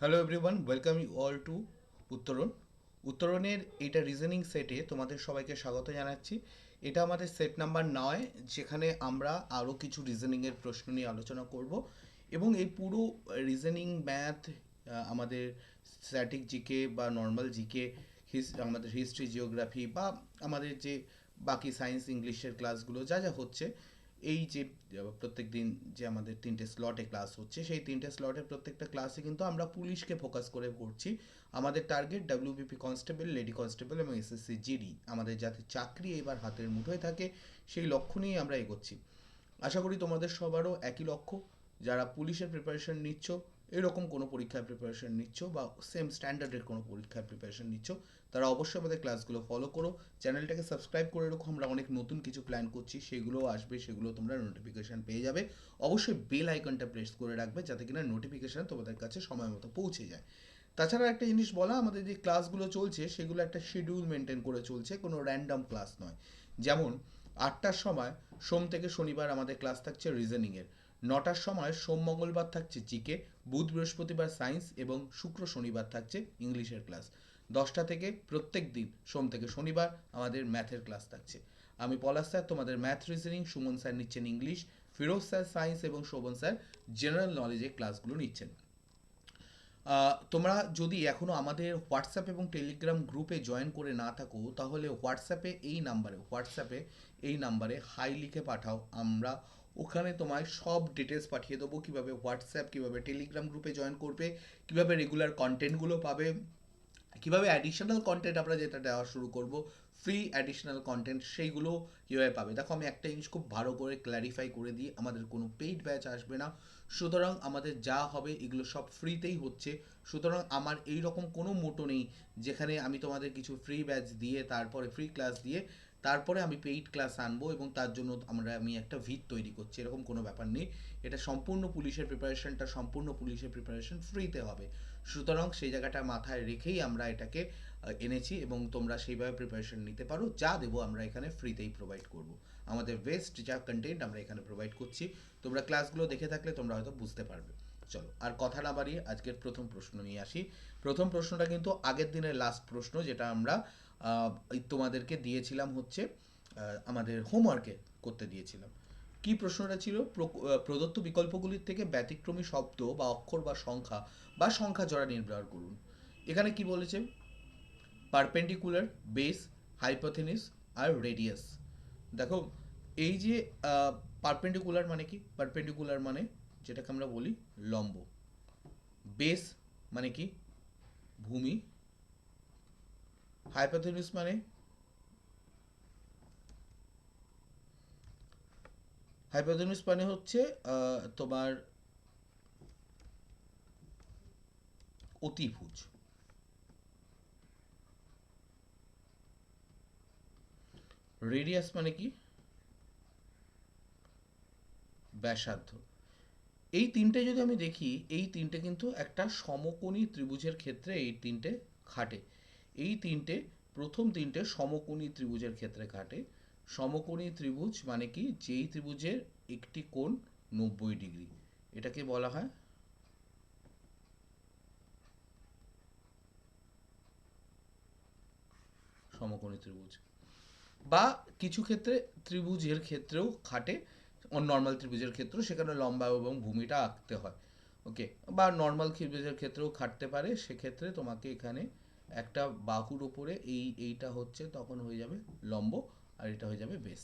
Hello everyone, welcome you all to Uttaran. উত্তরণের এটা reasoning সেটে তোমাদের সবাইকে স্বাগত জানাচ্ছি। এটা আমাদের সেট নাম্বার 9, যেখানে আমরা আরও কিছু রিজনিংয়ের প্রশ্ন নিয়ে আলোচনা করব। এবং এই পুরো রিজনিং ম্যাথ, আমাদের স্ট্যাটিক জিকে বা নর্মাল জিকে, আমাদের হিস্ট্রি, জিওগ্রাফি বা আমাদের যে বাকি সায়েন্স ইংলিশের ক্লাসগুলো যা যা হচ্ছে, এই যে প্রত্যেক দিন যে আমাদের 3টে স্লটে ক্লাস হচ্ছে, সেই 3টে স্লটের প্রত্যেকটা ক্লাসে কিন্তু আমরা পুলিশকে ফোকাস করে করছি। আমাদের target WBP constable, lady constable এবং এসএসসি জিডি, আমাদের যাতে চাকরি এবার হাতের মুঠোয় থাকে সেই লক্ষ্য নিয়েই আমরা এগোচ্ছি। আশা করি তোমাদের সবারও একই লক্ষ্য। যারা পুলিশের প্রিপারেশন নিচ্ছ, এরকম কোনো পরীক্ষার প্রিপারেশন নিচ্ছ বা সেম স্ট্যান্ডার্ডের কোনো পরীক্ষার প্রিপারেশন নিচ্ছ, তারা অবশ্যই আমাদের ক্লাসগুলো ফলো করো। চ্যানেলটাকে সাবস্ক্রাইব করে রাখো, আমরা অনেক নতুন কিছু প্ল্যান করছি, সেগুলোও আসবে, সেগুলো তোমরা নোটিফিকেশান পেয়ে যাবে। অবশ্যই বেল আইকনটা প্রেস করে রাখবে যাতে কিনা নোটিফিকেশান তোমাদের কাছে সময় মতো পৌঁছে যায়। তাছাড়া একটা জিনিস বলা, আমাদের যে ক্লাসগুলো চলছে সেগুলো একটা শিডিউল মেনটেন করে চলছে, কোনো র্যান্ডম ক্লাস নয়। যেমন 8টার সময় সোম থেকে শনিবার আমাদের ক্লাস থাকছে রিজনিংয়ের, 9টার সময় সোম মঙ্গলবার থাকছে জিকে, বুধ বৃহস্পতিবার সায়েন্স এবং শুক্র শনিবার থাকছে ইংলিশের ক্লাস। 10টা থেকে প্রত্যেক দিন সোম থেকে শনিবার আমাদের ম্যাথের ক্লাস থাকছে। আমি পলাশ স্যার তোমাদের ম্যাথ, রিজনিং, সুমন স্যার নিচ্ছেন ইংলিশ, ফিরোজ স্যার সায়েন্স এবং শোভন স্যার জেনারেল নলেজের ক্লাসগুলো নিচ্ছেন। তোমরা যদি এখনও আমাদের হোয়াটসঅ্যাপ এবং টেলিগ্রাম গ্রুপে জয়েন করে না থাকো, তাহলে হোয়াটসঅ্যাপে এই নাম্বারে হাই লিখে পাঠাও। আমরা ওখানে তোমায় সব ডিটেলস পাঠিয়ে দেবো, কীভাবে হোয়াটসঅ্যাপ, কীভাবে টেলিগ্রাম গ্রুপে জয়েন করবে, কীভাবে রেগুলার কন্টেন্টগুলো পাবে, কীভাবে অ্যাডিশনাল কন্টেন্ট আমরা যেটা দেওয়া শুরু করব, ফ্রি অ্যাডিশনাল কন্টেন্ট, সেইগুলো কীভাবে পাবে। দেখো, আমি একটা জিনিস খুব ভালো করে ক্ল্যারিফাই করে দিই, আমাদের কোনো পেইড ব্যাচ আসবে না। সুতরাং আমাদের যা হবে এগুলো সব ফ্রিতেই হচ্ছে। সুতরাং আমার এই রকম কোনো মোটো নেই যেখানে আমি তোমাদের কিছু ফ্রি ব্যাচ দিয়ে, তারপরে ফ্রি ক্লাস দিয়ে, তারপরে আমি পেইড ক্লাস আনবো এবং তার জন্য আমি একটা ভিত তৈরি করছি, এরকম কোনো ব্যাপার নেই। এটা সম্পূর্ণ পুলিশের প্রিপারেশন ফ্রিতে হবে। সুতরাং সেই জায়গাটা মাথায় রেখেই আমরা এটাকে এনেছি এবং তোমরা সেইভাবে প্রিপারেশন নিতে পারো। যা দেবো আমরা এখানে ফ্রিতেই প্রোভাইড করব। আমাদের বেস্ট যা কন্টেন্ট আমরা এখানে প্রোভাইড করছি, তোমরা ক্লাসগুলো দেখে থাকলে তোমরা হয়তো বুঝতে পারবে। চলো আর কথা না বাড়িয়ে আজকের প্রথম প্রশ্ন নিয়ে আসি। প্রথম প্রশ্নটা কিন্তু আগের দিনের লাস্ট প্রশ্ন, যেটা আমরা তোমাদেরকে দিয়েছিলাম হচ্ছে আমাদের হোমওয়ার্কে করতে দিয়েছিলাম। কি প্রশ্নটা ছিল? প্রদত্ত বিকল্পগুলির থেকে ব্যতিক্রমী শব্দ বা অক্ষর বা সংখ্যা জোড়া নির্ণয় করুন। এখানে কি বলেছে? পারপেন্ডিকুলার, বেস, হাইপোথেনিস আর রেডিয়াস। দেখো, এই যে পারপেন্ডিকুলার মানে কি? পারপেন্ডিকুলার মানে যেটাকে আমরা বলি লম্ব। বেস মানে কি? ভূমি। হাইপোথেনিস মানে, হচ্ছে তোমার অতিভুজ। রেডিয়াস মানে কি? ব্যাসার্ধ। এই তিনটে যদি আমি দেখি, এই তিনটে কিন্তু একটা সমকোণী ত্রিভুজের ক্ষেত্রে এই তিনটে খাটে। এই তিনটে, প্রথম তিনটে সমকোণী ত্রিভুজের ক্ষেত্রে খাটে। সমকোণী ত্রিভুজ মানে কি? যেই ত্রিভুজের একটি কোণ 90 ডিগ্রি, এটাকে বলা হয় সমকোণী ত্রিভুজ। বা কিছু ক্ষেত্রে ত্রিভুজের ক্ষেত্রেও খাটে, নর্মাল ত্রিভুজের ক্ষেত্রেও সেখানে লম্বা এবং ভূমিটা আঁকতে হয়। ওকে, বা নর্মাল ত্রিভুজের ক্ষেত্রেও খাটতে পারে, সেক্ষেত্রে তোমাকে এখানে একটা বাহুর ওপরে এইটা হচ্ছে, তখন হয়ে যাবে লম্ব, আর এটা হয়ে যাবে বেস।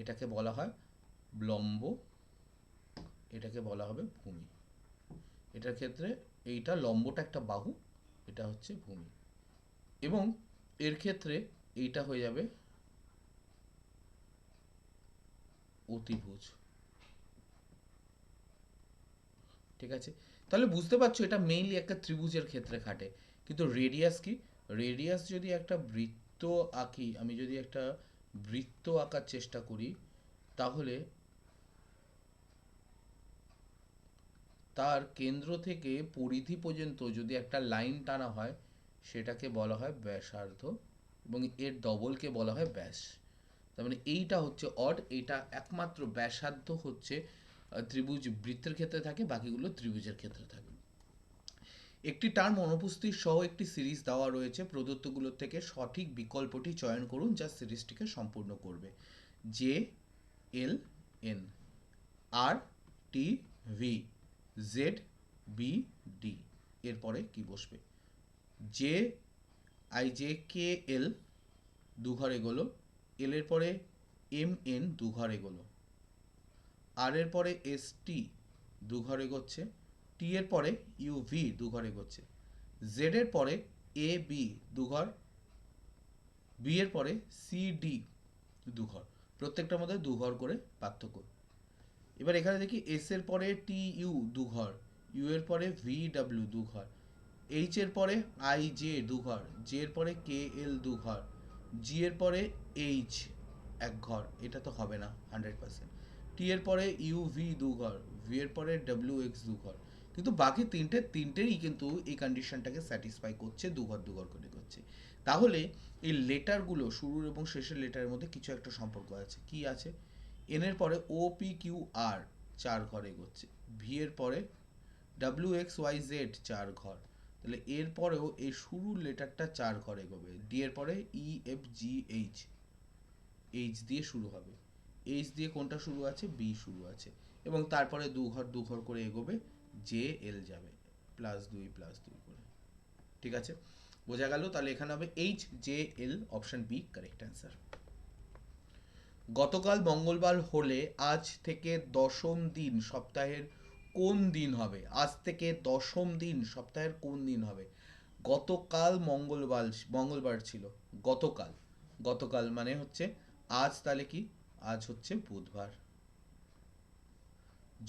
এটাকে বলা হয় লম্ব, এটাকে বলা হবে ভূমি। এটার ক্ষেত্রে এইটা লম্বটা একটা বাহু, এটা হচ্ছে ভূমি, এবং এর ক্ষেত্রে এইটা হয়ে যাবে অতিভুজ। ঠিক আছে, তাহলে বুঝতে পারছো এটা মেইনলি একটা ত্রিভুজের ক্ষেত্রে খাটে। কিন্তু রেডিয়াস কি? রেডিয়াস যদি একটা বৃত্ত আঁকি, আমি যদি একটা বৃত্ত আঁকার চেষ্টা করি, তাহলে তার কেন্দ্র থেকে পরিধি পর্যন্ত যদি একটা লাইন টানা হয়, সেটাকে বলা হয় ব্যাসার্ধ, এবং এর ডবলকে বলা হয় ব্যাস। তার মানে এইটা হচ্ছে অড, এইটা একমাত্র ব্যাসার্ধ হচ্ছে ত্রিভুজ বৃত্তের ক্ষেত্রে থাকে, বাকিগুলো ত্রিভুজের ক্ষেত্রে থাকে। একটি টার্ম অনুপস্থিত সহ একটি সিরিজ দেওয়া রয়েছে, প্রদত্তগুলোর থেকে সঠিক বিকল্পটি চয়ন করুন যা সিরিজটিকে সম্পূর্ণ করবে। জে এল এন, আর T V, Z B D, এরপরে কি বসবে? J I J K L দু ঘর এগোলো, এল এর পরে এম এন দু ঘর এগোলো, আর এর পরে এস টি দু ঘর এগোচ্ছে, টি এর পরে ইউ ভি দু ঘর এগোচ্ছে, জেড এর পরে এ বি দু ঘর, বি এর পরে সি ডি দু ঘর, প্রত্যেকটার মধ্যে দু ঘর করে পার্থক্য। এবার এখানে দেখি এস এর পরে টি ইউ দু ঘর, ইউ এর পরে ভি ডাব্লিউ দু ঘর, এইচ এর পরে আই জে দু ঘর, জে এর পরে কে এল দু ঘর, জি এর পরে এইচ এক ঘর, এটা তো হবে না 100%, টি এর পরে ইউ ভি দু ঘর, ভি এর পরে ডাব্লিউ এক্স দু ঘর, কিন্তু বাকি তিনটেরই কিন্তু এই কন্ডিশনটাকে স্যাটিসফাই করছে, দু ঘর করে করছে। তাহলে এই লেটারগুলো শুরুর এবং শেষের লেটারের মধ্যে কিছু একটা সম্পর্ক আছে। কি আছে? এন এর পরে ও পি কিউ আর চার ঘর এগোচ্ছে, ভি এর পরে ডাব্লিউ এক্স ওয়াই জেড চার ঘর, তাহলে এর পরেও এই শুরুর লেটারটা চার ঘর এগোবে। ডি এর পরে ই এফ জি এইচ, এইচ দিয়ে শুরু হবে, এইচ দিয়ে কোনটা শুরু আছে? বি শুরু আছে, এবং তারপরে দু ঘর করে এগোবে, জে এল যাবে +2 করে। ঠিক আছে, বোঝা গেল? তাহলে এখানে হবে H J L, option B correct answer. গতকাল মঙ্গলবার হলে আজ থেকে দশম দিন সপ্তাহের কোন দিন হবে? আজ থেকে দশম দিন সপ্তাহের কোন দিন হবে? গতকাল মঙ্গলবার ছিল। গতকাল, গতকাল মানে হচ্ছে আজ, তাহলে কি? আজ হচ্ছে বুধবার।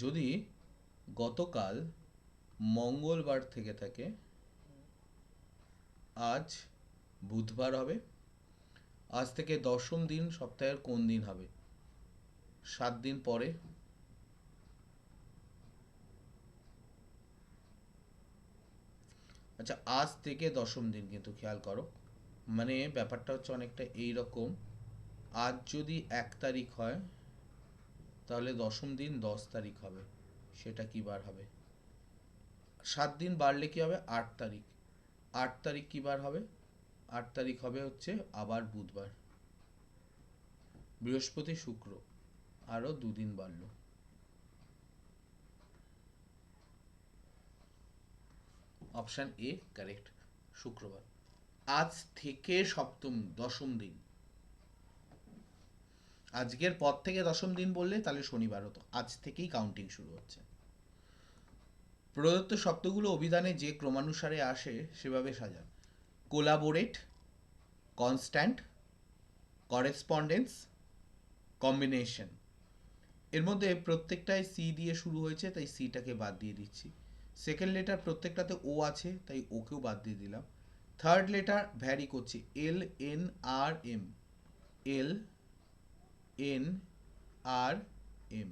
যদি গতকাল মঙ্গলবার থেকে থাকে, আজ বুধবার হবে। আজ থেকে দশম দিন সপ্তাহের কোন দিন হবে? 7 দিন পরে। আচ্ছা, আজ থেকে দশম দিন, কিন্তু খেয়াল করো, মানে ব্যাপারটা হচ্ছে অনেকটা এই রকম। আজ যদি 1 তারিখ হয়, তাহলে দশম দিন 10 তারিখ হবে। সেটা কি বার হবে? 7 দিন বাড়লে কি হবে? 8 তারিখ। 8 তারিখ কি বার হবে? 8 তারিখ হবে হচ্ছে আবার বুধবার। বৃহস্পতি, শুক্র, আরো 2 দিন বাড়লো। অপশন এ কারেক্ট, শুক্রবার। আজ থেকে দশম দিন, আজকের পর থেকে দশম দিন বললে তাহলে শনিবার হতো, আজ থেকেই কাউন্টিং শুরু হচ্ছে। প্রদত্ত শব্দগুলো অভিধানে যে ক্রমানুসারে আসে সেভাবে সাজান। Collaborate, constant, correspondence, combination. এর মধ্যে প্রত্যেকটাই সি দিয়ে শুরু হয়েছে, তাই সিটাকে বাদ দিয়ে দিচ্ছি। সেকেন্ড লেটার প্রত্যেকটাতে ও আছে, তাই ওকেও বাদ দিয়ে দিলাম। থার্ড লেটার ভ্যারি করছে, এল এন আর এম, এল এন আর এম।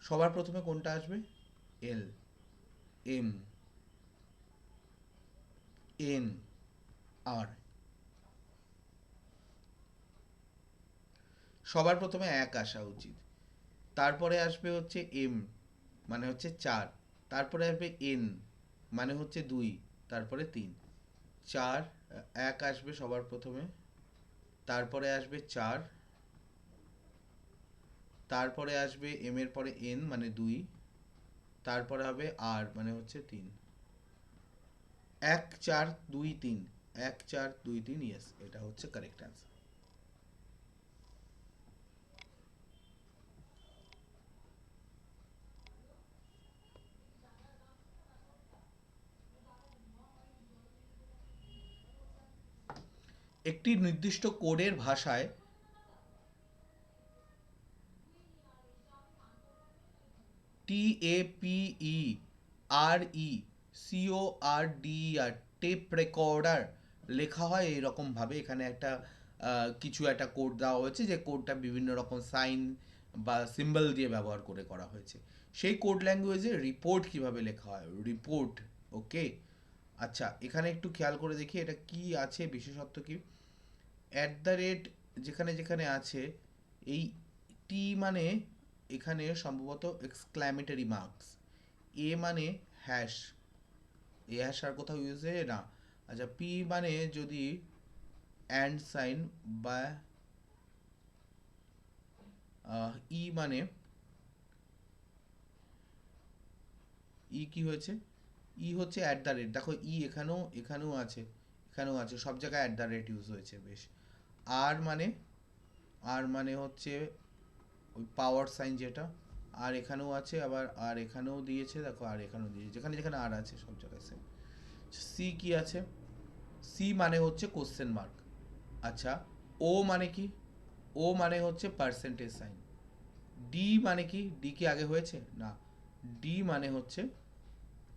সবার প্রথমে কোনটা আসবে? এল, এম, এন, আর। সবার প্রথমে এক আসা উচিত। তারপরে আসবে হচ্ছে এম, মানে হচ্ছে 4, তারপরে আসবে এন, মানে হচ্ছে 2, তারপরে 3, 4, 1 আসবে সবার প্রথমে, তারপরে আসবে 4, তারপরে আসবে এম এর পরে এন মানে 2, তারপরে হবে আর মানে হচ্ছে 3। 1 4 2 3, 1 4 2 3, ইয়েস, এটা হচ্ছে কারেক্ট অ্যান্সার। একটি নির্দিষ্ট কোডের ভাষায় TAPERECORDER, টেপ রেকর্ডার লেখা হয় এইরকম ভাবে। এখানে একটা কিছু একটা কোড দেওয়া হয়েছে, যে কোডটা বিভিন্ন রকম সাইন বা সিম্বল দিয়ে ব্যবহার করে করা হয়েছে। সেই কোড ল্যাঙ্গুয়েজে রিপোর্ট কিভাবে লেখা হয়? রিপোর্ট। ওকে, আচ্ছা, এখানে একটু খেয়াল করে দেখি এটা কি আছে, বিশেষত্ব কি। অ্যাট দ্য রেট যেখানে যেখানে আছে, এই টি মানে এখানে সম্ভবত এক্সক্ল্যামেটরি মার্কস, এ মানে হ্যাশ, এ হ্যাশ আর কোথাও ইউজ হয় না। আচ্ছা, পি মানে যদি অ্যান্ড সাইন বা ই মানে ই কি হয়েছে, ই হচ্ছে অ্যাট দ্য রেট, দেখো ই এখানেও আছে, এখানেও আছে, সব জায়গায় অ্যাট দ্য রেট ইউজ হয়েছে বেশ। আর মানে, আর মানে হচ্ছে ওই পাওয়ার সাইন যেটা, আর এখানেও আছে আবার, আর এখানেও দিয়েছে দেখো, আর এখানেও দিয়েছে, যেখানে যেখানে আর আছে সব জায়গায় সেম। সি কি আছে, সি মানে হচ্ছে কোশ্চেন মার্ক। আচ্ছা, ও মানে কি, ও মানে হচ্ছে পার্সেন্টেজ সাইন। ডি মানে কি, ডি কি আগে হয়েছে না, ডি মানে হচ্ছে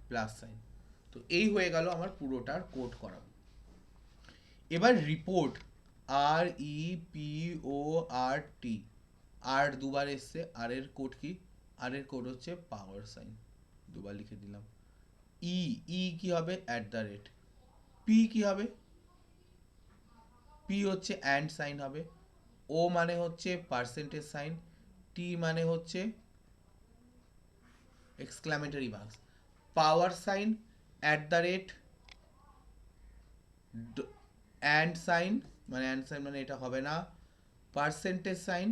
প্লাস সাইন। তো এই হয়ে গেল আমার পুরোটার কোড করা। এবার রিপোর্ট, আর ই পি ও আর টি, আর দুবার এসছে, আর এর কোড কি, আর এর কোড হচ্ছে পাওয়ার সাইন, দুবার লিখে দিলাম। ই, ই কি হবে, অ্যাট দ্য রেট। পি কি হবে, পি হচ্ছে অ্যান্ড সাইন হবে। ও মানে হচ্ছে পার্সেন্টেজ সাইন। টি মানে হচ্ছে exclamatory marks. Power sign, at the rate, and sign, মানে অ্যান্ড সাইন মানে এটা হবে না। পার্সেন্টেজ সাইন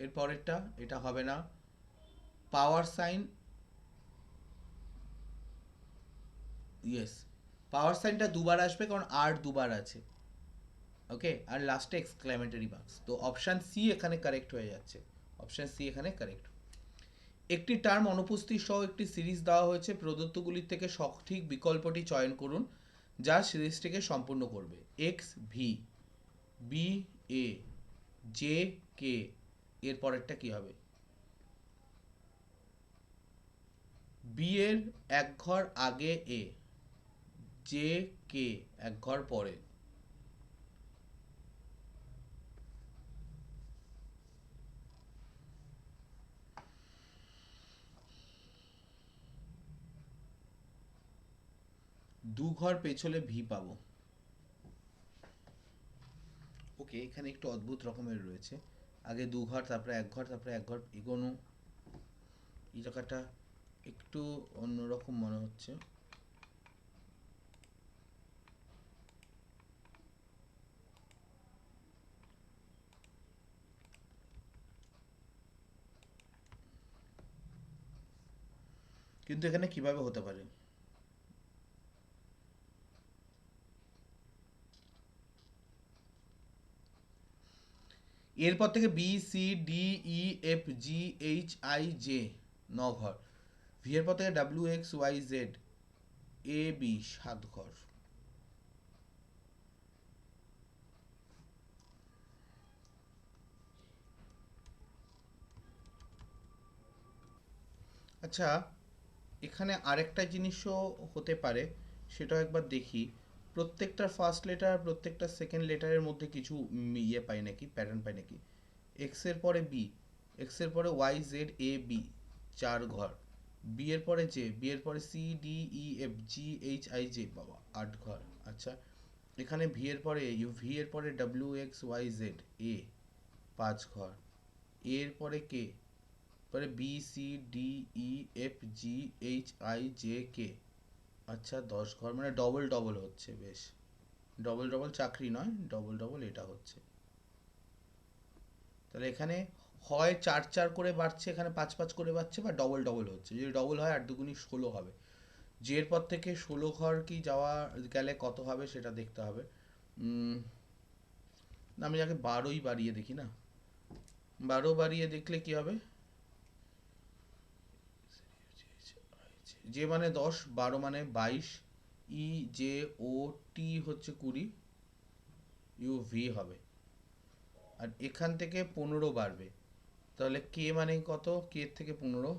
এর পরেরটা, এটা হবে না। পাওয়ার সাইন, ইয়েস, পাওয়ার সাইনটা দুবার আসবে কারণ আর দুবার আছে, ওকে, আর লাস্টে এক্সক্লামেটরি মার্কস। তো অপশান সি এখানে কারেক্ট হয়ে যাচ্ছে, অপশান সি এখানে কারেক্ট। একটি টার্ম অনুপস্থিত সহ একটি সিরিজ দেওয়া হয়েছে, প্রদত্তগুলির থেকে সঠিক বিকল্পটি চয়ন করুন যা সিরিজটিকে সম্পূর্ণ করবে। X V, B A, J K, এর পরেরটা কি হবে, বি এর এক ঘর আগে এ, জে কে এক ঘর পরে। দু ঘর পেছলে ভি পাবো। ওকে, এখানে একটু অদ্ভুত রকমের রয়েছে, আগে দু ঘর তারপরে এক ঘর তারপরে এক ঘর এগোনো, এই জায়গাটা একটু অন্যরকম মনে হচ্ছে। কিন্তু এখানে কিভাবে হতে পারে, এরপর থেকে B C D E F G H I J, ন ঘর। ভি এর পর থেকে W X Y Z A B, সাত ঘর। আচ্ছা, এখানে আরেকটা জিনিসও হতে পারে, সেটাও একবার দেখি। প্রত্যেকটার ফার্স্ট লেটার প্রত্যেকটা সেকেন্ড লেটারের মধ্যে কিছু ইয়ে পাই নাকি, প্যাটার্ন পাই নাকি। এক্স এর পরে বি, এক্স এর পরে ওয়াই জেড এ বি, চার ঘর। বি এর পরে জে, বি এর পরে C D E F G H I J, বাবা আট ঘর। আচ্ছা, এখানে ভি এর পরে ইউ, ভি এর পরে W X Y Z A, পাঁচ ঘর। এর পরে কে, পরে B C D E F G H I J K, আচ্ছা দশ ঘর, মানে ডবল ডবল হচ্ছে বেশ। ডবল ডবল চাকরি নয়, ডবল ডবল এটা হচ্ছে। তাহলে এখানে হয় চার চার করে বাড়ছে, এখানে পাঁচ পাঁচ করে বাড়ছে, বা ডবল ডবল হচ্ছে। যদি ডবল হয় আট দুগুনি ষোলো হবে। যের পর থেকে ষোলো ঘর কি যাওয়া গেলে কত হবে সেটা দেখতে হবে। না, আমি আগে বারোই বাড়িয়ে দেখি না, বারো বাড়িয়ে দেখলে কি হবে, যে মানে দশ, বারো মানে বাইশ, ই জে ও টি হচ্ছে কুড়ি, ইউ ভি হবে। আর এখান থেকে পনেরো বাড়বে, তাহলে কে মানে কত, কে থেকে পনেরো,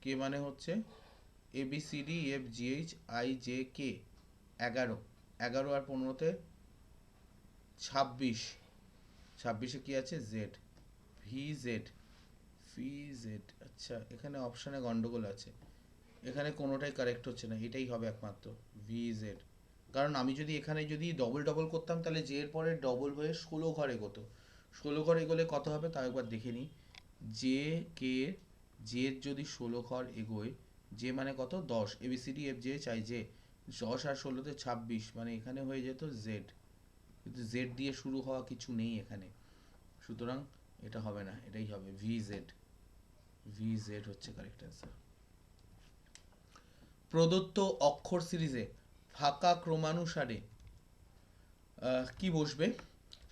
কে মানে হচ্ছে A B C D F G H I J K, এগারো, এগারো আর পনেরোতে ছাব্বিশ, ছাব্বিশে কি আছে, Z, V Z, V Z. আচ্ছা, এখানে অপশানে গন্ডগোল আছে, এখানে কোনোটাই কারেক্ট হচ্ছে না, এটাই হবে একমাত্র ভি জেড। কারণ আমি যদি এখানে যদি ডবল ডবল করতাম তাহলে জে এর পরে ডবল হয়ে ষোলো ঘর এগোতো, ষোলো ঘর এগোলে কত হবে তাও একবার দেখে নিই। জে কে, জের যদি ষোলো ঘর এগোয় জে মানে কত 10, এবিসিডি এফ জে চাই জে, 10 আর 16তে 26, মানে এখানে হয়ে যেত জেড, কিন্তু জেড দিয়ে শুরু হওয়া কিছু নেই এখানে, সুতরাং এটা হবে না, এটাই হবে ভি জেড। ভি জেড হচ্ছে কারেক্ট অ্যান্সার। প্রদত্ত অক্ষর সিরিজে ফাঁকা ক্রমানুসারে কি বসবে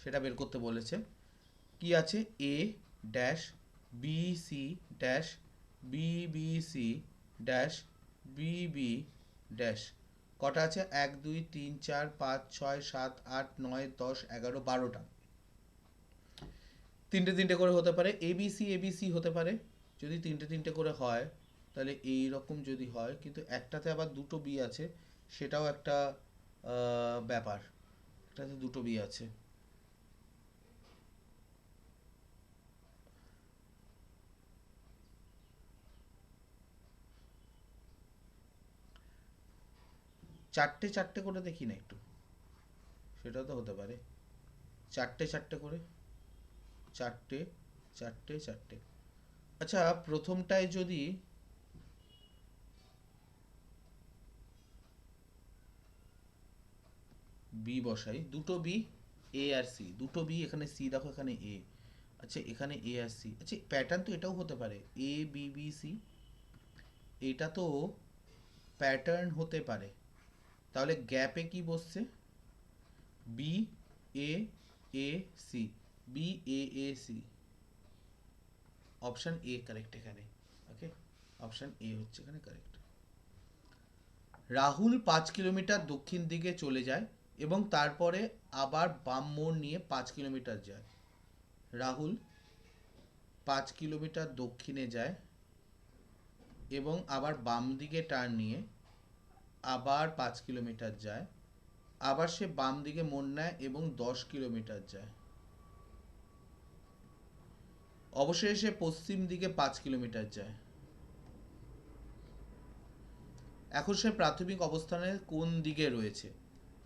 সেটা বের করতে বলেছে। কি আছে, A dash B C dash B B C dash B B dash, কটা আছে, 1 2 3 4 5 6 7 8 9 10 11 12টা। তিনটে তিনটে করে হতে পারে, এবিসি এবিসি হতে পারে, যদি তিনটে তিনটে করে হয় তাহলে এই রকম যদি হয়, কিন্তু একটাতে আবার দুটো বি আছে, সেটাও একটা ব্যাপার, একটাতে দুটো বি আছে। চারটে চারটে করে দেখি না একটু, সেটাও তো হতে পারে, চারটে চারটে করে, চারটে চারটে চারটে। আচ্ছা, প্রথমটায় যদি বি বসাই, দুটো বি, এ আর সি, দুটো বি, এখানে সি দেখো, এখানে এ, আচ্ছা এখানে এ আর সি, আচ্ছা প্যাটার্ন তো এটাও হতে পারে, এ বি বি সি, এটা তো প্যাটার্ন হতে পারে, তাহলে গ্যাপে কি বসছে, B A A C, B A A C, option A correct এখানে। ওকে, অপশন এ হচ্ছে এখানে কারেক্ট। রাহুল 5 কিলোমিটার দক্ষিণ দিকে চলে যায় এবং তারপরে আবার বাম মোড় নিয়ে 5 কিলোমিটার যায়। রাহুল 5 কিলোমিটার দক্ষিণে যায় এবং আবার বাম দিকে টার্ন নিয়ে আবার 5 কিলোমিটার যায়, আবার সে বাম দিকে মোড় নেয় এবং 10 কিলোমিটার যায়, অবশেষে সে পশ্চিম দিকে 5 কিলোমিটার যায়। এখন সে প্রাথমিক অবস্থানে কোন দিকে রয়েছে,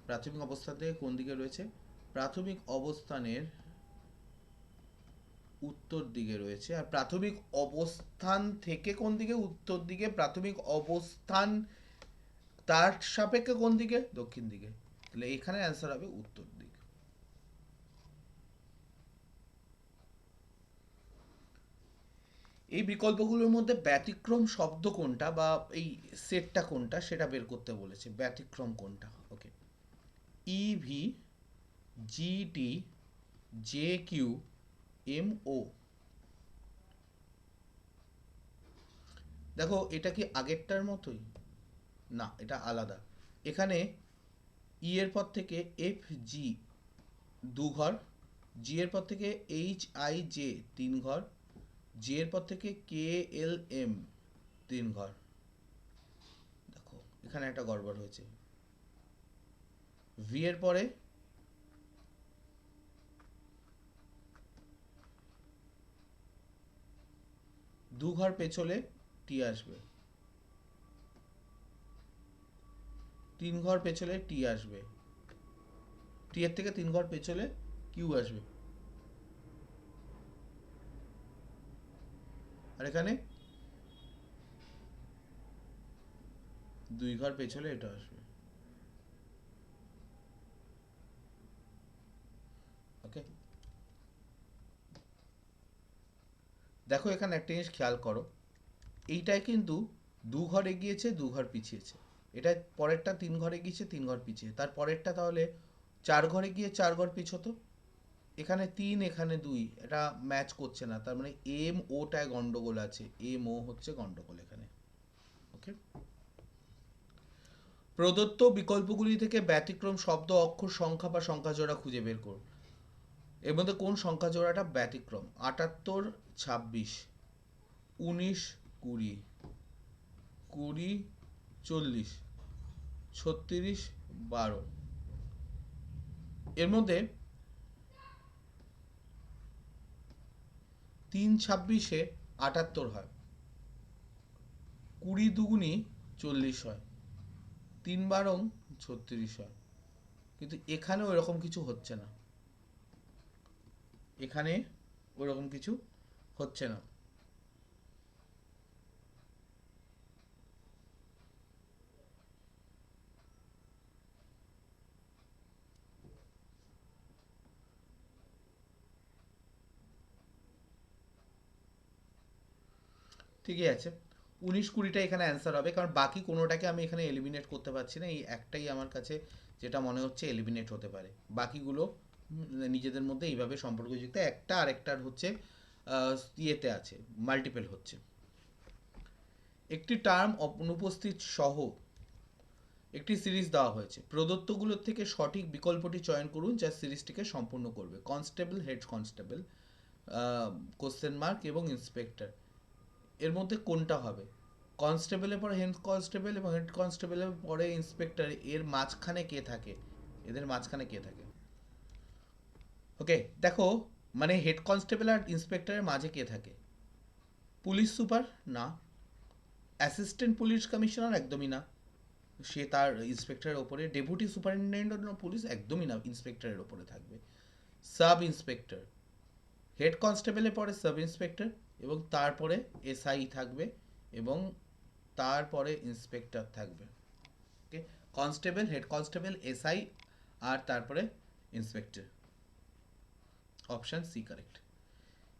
প্রাথমিক অবস্থান থেকে কোন দিকে রয়েছে, প্রাথমিক অবস্থানের উত্তর দিকে রয়েছে, আর প্রাথমিক অবস্থান থেকে কোন দিকে, উত্তর দিকে, প্রাথমিক অবস্থান তার সাপেক্ষে কোন দিকে, দক্ষিণ দিকে, তাহলে এখানে অ্যান্সার হবে উত্তর দিক। এই বিকল্পগুলোর মধ্যে ব্যতিক্রম শব্দ কোনটা বা এই সেটটা কোনটা সেটা বের করতে বলেছে, ব্যতিক্রম কোনটা। Okay, E V G T J Q M O, দেখো এটা কি আগেরটার মতোই, না এটা আলাদা। এখানে ই এর পর থেকে এফ জি 2 ঘর, জি এর পর থেকে এইচ আই জে 3 ঘর, জি এর পর থেকে কে এল এম 3 ঘর। দেখো এখানে একটা গড়বড় হয়েছে, ভি এর পরে 2 ঘর পেছলে টি আসবে, 3 ঘর পেছলে টি আসবে, টি এর থেকে 3 ঘর পেছলে কিউ আসবে, আর এখানে 2 ঘর পেছলে এটা আসবে। ওকে, দেখো এখানে একটা জিনিস খেয়াল করো, এইটায় কিন্তু 2 ঘর এগিয়েছে 2 ঘর পিছিয়েছে, এটা পরেরটা 3 ঘর এগিয়েছে 3 ঘর পিছিয়ে, তার পরেরটা তাহলে 4 ঘর এগিয়ে 4 ঘর পিছতো, এখানে 3 এখানে 2, এটা ম্যাচ করছে না, তার মানে এম ওটায় গন্ডগোল আছে, এম ও হচ্ছে গন্ডগোল এখানে। ওকে, প্রদত্ত বিকল্পগুলি থেকে ব্যতিক্রম শব্দ অক্ষর সংখ্যা বা সংখ্যা জোড়া খুঁজে বের করুন। এর মধ্যে কোন সংখ্যা জোড়াটা ব্যতিক্রম, 78 26, 19 20, 20 40, 36 12, এর মধ্যে 3 26-এ 78 হয়, 20 দুগুনি 40 হয়, 3 12 36 হয়, কিন্তু এখানে ওইরকম কিছু হচ্ছে না, এখানে ওইরকম কিছু হচ্ছে না। ঠিকই আছে। 19-20টা এখানে অ্যান্সার হবে, কারণ বাকি কোনোটাকে আমি এখানে এলিমিনেট করতে পারছি না। এই একটাই আমার কাছে যেটা মনে হচ্ছে এলিমিনেট হতে পারে। বাকিগুলো নিজেদের মধ্যে এইভাবে সম্পর্কযুক্ত, একটা আরেকটার হচ্ছে ইয়েতে আছে, মাল্টিপল হচ্ছে। একটি টার্ম অনুপস্থিত সহ একটি সিরিজ দেওয়া হয়েছে, প্রদত্তগুলোর থেকে সঠিক বিকল্পটি চয়ন করুন যা সিরিজটিকে সম্পূর্ণ করবে। Constable, head constable, question mark এবং ইন্সপেক্টর, এর মধ্যে কোনটা হবে? কনস্টেবলের পরে হেড কনস্টেবল এবং হেড কনস্টেবলের পরে ইন্সপেক্টর, এর মাঝখানে কে থাকে? এদের মাঝখানে কে থাকে? ওকে, দেখো, মানে হেড কনস্টেবল আর ইন্সপেক্টরের মাঝে কে থাকে? Police super? না। Assistant police commissioner? একদমই না, সে তার ইন্সপেক্টরের ওপরে। Deputy superintendent of police? একদমই না, ইন্সপেক্টরের ওপরে থাকবে। সাব ইন্সপেক্টর, হেড কনস্টেবলের পরে সাব ইন্সপেক্টর, এবং তারপরে এসআই থাকবে, এবং তারপরে ইন্সপেক্টর থাকবে। Okay, constable, head constable, SI, আর তারপরে ইন্সপেক্টর। Option C correct.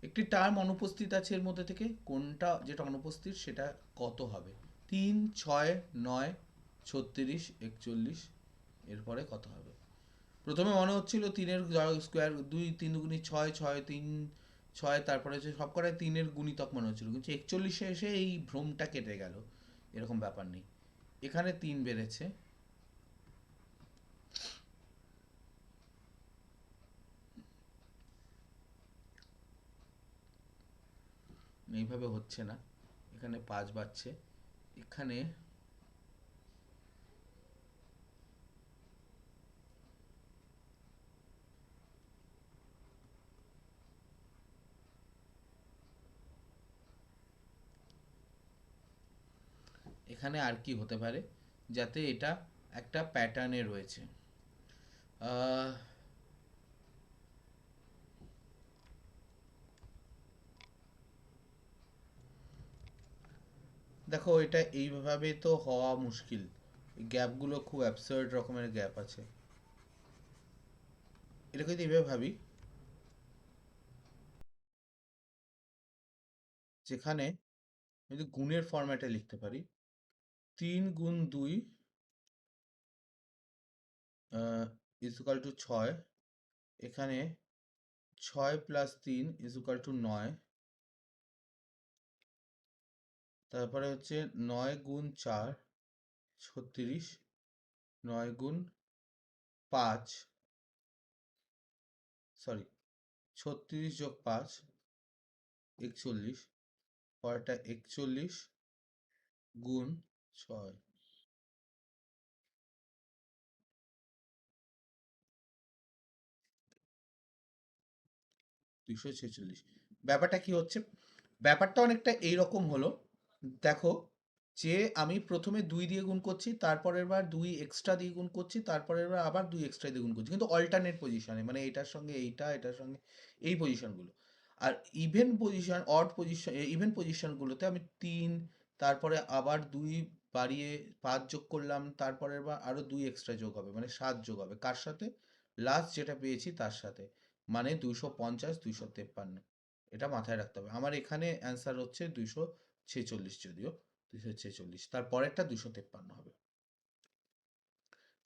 একটি টার্ম অনুপস্থিত আছে এর মধ্যে থেকে কোনটা, যেটা অনুপস্থিত সেটা কত হবে? 3, 6, 9, 36, 41, এরপরে কত হবে? প্রথমে মনে হচ্ছিল তিনের স্কোয়ার, 2, 3 দুগুণি 6, 6, 3, 6, তারপরে হচ্ছে সব কটায় তিনের গুণিতক মনে হচ্ছিল, কিন্তু 41-এ এসে এই ভ্রমটা কেটে গেল। এরকম ব্যাপার নেই, এখানে 3 বেড়েছে। এইভাবে হচ্ছে না, এখানে 5 বাড়ছে, এখানে এখানে আর কি হতে পারে যাতে এটা একটা প্যাটার্নে রয়েছে? আহ, দেখো, এটা এইভাবে তো হওয়া মুশকিল, গ্যাপগুলো খুব অ্যাবসার্ড রকমের গ্যাপ আছে। এটাকে যদি এইভাবে ভাবি, যেখানে যদি গুণের ফরম্যাটে লিখতে পারি, 3 গুণ 2 ইজ ইকাল টু 6, এখানে 6 + 3 ইজ ইকাল টু 9, তারপরে হচ্ছে 9 গুণ 4 36, 9 গুণ 5, সরি, 36 + 5 41, পরেরটা 41 গুণ 6, 246। ব্যাপারটা কি হচ্ছে? ব্যাপারটা অনেকটা এইরকম হলো, দেখো, যে আমি প্রথমে 2 দিয়ে গুণ করছি, তারপরের বার 2 এক্সট্রা দিয়ে গুণ করছি, তারপরের বার আবার 2 এক্সট্রা দিয়ে গুণ করছি, কিন্তু অল্টারনেট পজিশনে, মানে এটার সঙ্গে এইটা, এটার সঙ্গে এই পজিশনগুলো। আর even position, odd position, even পজিশনগুলোতে আমি 3, তারপরে আবার 2 বাড়িয়ে 5 যোগ করলাম, তারপরের বার আরও 2 এক্সট্রা যোগ হবে, মানে 7 যোগ হবে, কার সাথে? লাস্ট যেটা পেয়েছি তার সাথে, মানে 250, 253। এটা মাথায় রাখতে হবে। আমার এখানে অ্যান্সার হচ্ছে 246, যদিও 246, তার পরেরটা 253 হবে।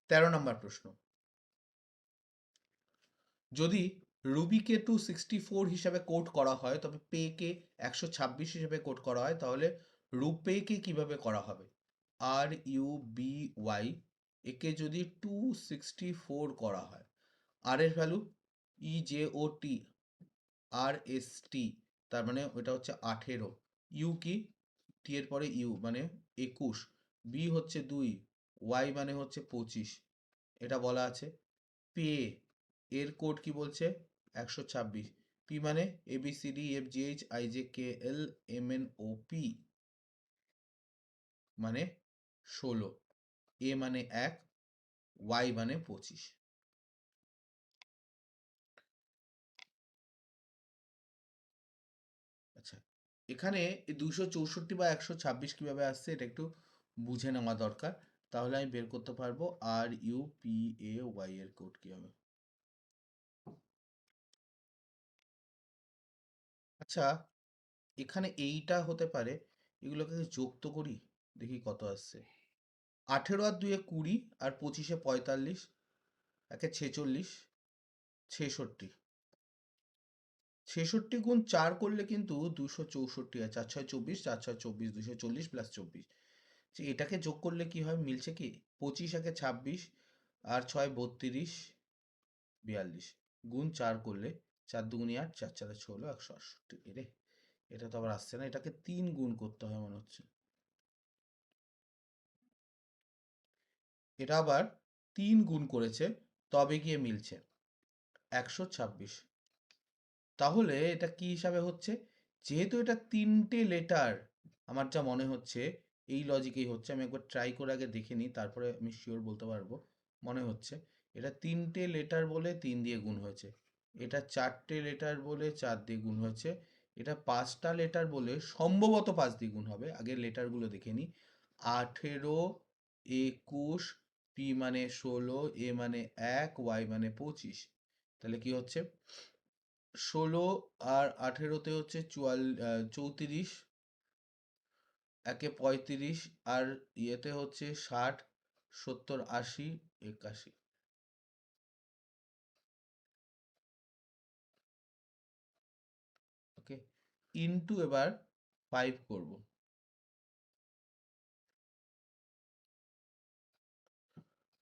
13 নম্বর প্রশ্ন, যদি রুবিকে 264 হিসাবে কোড করা হয়, তবে পেকে 126 হিসাবে কোড করা হয়, তাহলে রুপেকে কিভাবে করা হবে? RUBY, একে যদি 264 করা হয়, আর এর ভ্যালু EJOT, RST, তার মানে ওটা হচ্ছে 18, ইউ কি? টি এর পরে ইউ মানে 21, বি হচ্ছে 2, ওয়াই মানে হচ্ছে 25, এটা বলা আছে। পে এর কোড কি বলছে? 126। পি মানে ABCDEFGHIJKLMNOP, মানে 16, এ মানে 1, ওয়াই মানে 25। আচ্ছা, এখানে 264 বা 126 কিভাবে আসছে এটা একটু বুঝে নেওয়া দরকার, তাহলে আমি বের করতে পারবো RUPAY এর কোড কি হবে। আচ্ছা, এখানে এইটা হতে পারে, এগুলোকে যোগ তো করি, দেখি কত আসছে। 18 আর 2 20, আর 25 45, 1 46, 66। 66 গুণ 4 করলে কিন্তু 264 হয়। 4 6 24, 4 6 24, 240 প্লাস 24। যে এটাকে যোগ করলে কি হয়, মিলছে কি? 25 একে 26, আর 6 32, 42 গুণ 4 করলে 4 দুগুণে 8, 4 4 16, 168। এরে, এটা তো আবার আসছে না, এটাকে 3 গুণ করতে হয় মনে হচ্ছে। এটা আবার 3 গুণ করেছে, তবে গিয়ে মিলছে 126। তাহলে এটা কি হিসাবে হচ্ছে? যেহেতু এটা 3টে লেটার, আমার যা মনে হচ্ছে এই লজিকেই হচ্ছে, আমি একবার ট্রাই করে আগে দেখে নিই, তারপরে আমি শিওর বলতে পারবো। মনে হচ্ছে এটা 3টে লেটার বলে 3 দিয়ে গুণ হয়েছে, এটা 4টে লেটার বলে 4 দিয়ে গুণ হয়েছে, এটা 5টা লেটার বলে সম্ভবত 5 দিয়ে গুণ হবে। আগে লেটারগুলো দেখে নিই। 18, 21, পি মানে 16, এ মানে 1, ওয়াই মানে 25। তাহলে কি হচ্ছে? 16 আর 18-তে হচ্ছে 34, একে 35, আর ইয়েতে হচ্ছে 60, 70, 80, 81। ওকে, ইনটু এবার 5 করব।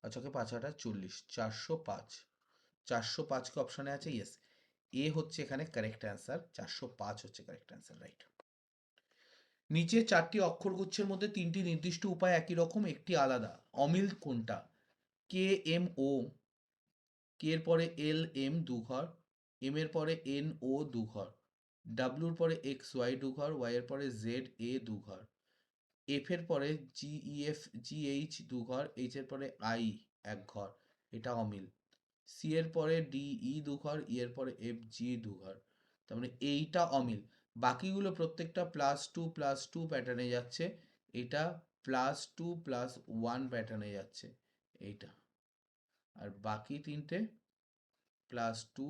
আচ্ছা, ওকে, 5 8 40, 405। 405কে অপশানে আছে, ইয়েস। এ হচ্ছে এখানে কারেক্ট অ্যান্সার, 405 হচ্ছে কারেক্ট অ্যান্সার, রাইট। নিচে 4টি অক্ষরগুচ্ছের মধ্যে 3টি নির্দিষ্ট উপায় একই রকম, একটি আলাদা, অমিল কোনটা? কে এম ও, কে এর পরে এল এম দু ঘর, এম এর পরে এন ও দু ঘর, ডাব্লুর পরে এক্স ওয়াই দু ঘর, ওয়াই এর পরে জেড এ দু ঘর, এফ এর পরে জি ই এফ জি এইচ দু ঘর, এইচ এর পরে আই এক ঘর, এটা অমিল। সি এর পরে ডি ই দু ঘর, ই এর পরে এফ জি দু ঘর, তার মানে এইটা অমিল। বাকিগুলো প্রত্যেকটা +2 +2 প্যাটার্নে যাচ্ছে, এটা +2 +1 প্যাটার্নে যাচ্ছে, এইটা। আর বাকি তিনটে +2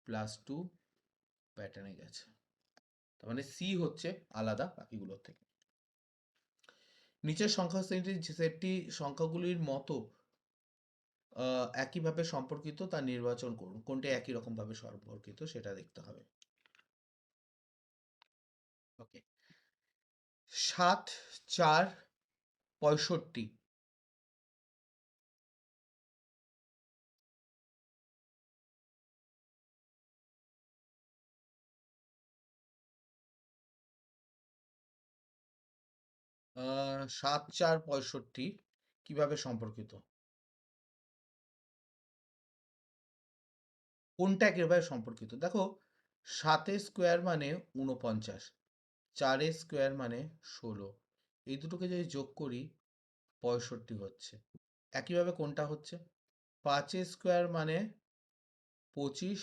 +2 প্যাটার্নে গেছে। তার মানে সি হচ্ছে আলাদা বাকিগুলোর থেকে। নিচের সংখ্যা শ্রেণীটির যে সেটটি সংখ্যাগুলির মতো একইভাবে সম্পর্কিত তা নির্বাচন করুন। কোনটি একই রকম ভাবে সম্পর্কিত সেটা দেখতে হবে। ওকে, 7 4 65। 7 4 65 কিভাবে সম্পর্কিত? কোনটা কিভাবে সম্পর্কিত? দেখো, 7 স্কোয়ার মানে 49, 4 স্কোয়ার মানে 16, এই দুটোকে যদি যোগ করি 65 হচ্ছে। একইভাবে কোনটা হচ্ছে? 5 স্কোয়ার মানে 25,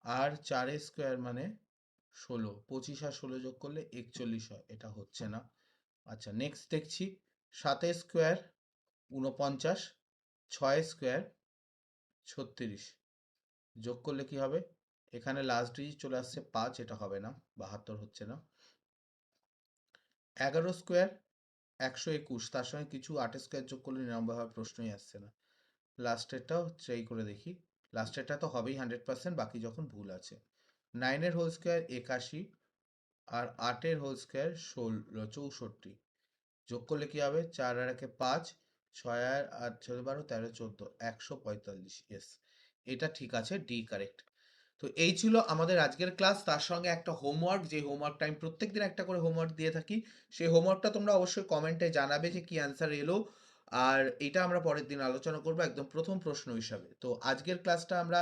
আর 4 স্কোয়ার মানে 16, 25 আর 16 যোগ করলে 41 হয়, এটা হচ্ছে না। আচ্ছা, নেক্সট দেখছি। 7 স্কোয়ার 49, 6 স্কোয়ার 36, যোগ করলে কি হবে? এখানে লাস্ট ডিজিট চলে আসছে 5, এটা হবে না, 72 হচ্ছে না। 11 স্কোয়ার 121, তার সঙ্গে কিছু 8 স্কোয়ার যোগ করলে 99 হওয়ার প্রশ্নই আসছে না। লাস্টেরটাও ট্রাই করে দেখি। লাস্টেরটা তো হবেই 100%, বাকি যখন ভুল আছে। 9 হোল স্কোয়ার 81, আর 8 হোল স্কোয়ার 64, যোগ করলে কি হবে? 4 আর 1 5, 6 আর 8 6 12 13 14, 145। ইয়েস, এটা ঠিক আছে, ডি কারেক্ট। তো এই ছিল আমাদের আজকের ক্লাস, তার সঙ্গে একটা হোমওয়ার্ক, যে হোমওয়ার্কটা আমি প্রত্যেকদিন একটা করে হোমওয়ার্ক দিয়ে থাকি। সেই হোমওয়ার্কটা তোমরা অবশ্যই কমেন্টে জানাবে যে কি অ্যান্সার এলো, আর এটা আমরা পরের দিন আলোচনা করবো একদম প্রথম প্রশ্ন হিসাবে। তো আজকের ক্লাসটা আমরা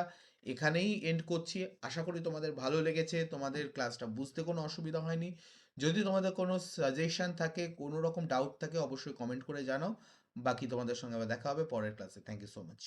এখানেই এন্ড করছি। আশা করি তোমাদের ভালো লেগেছে, তোমাদের ক্লাসটা বুঝতে কোনো অসুবিধা হয়নি। যদি তোমাদের কোনো সাজেশন থাকে, কোনো রকম ডাউট থাকে, অবশ্যই কমেন্ট করে জানাও। বাকি তোমাদের সঙ্গে আবার দেখা হবে পরের ক্লাসে। Thank you so much.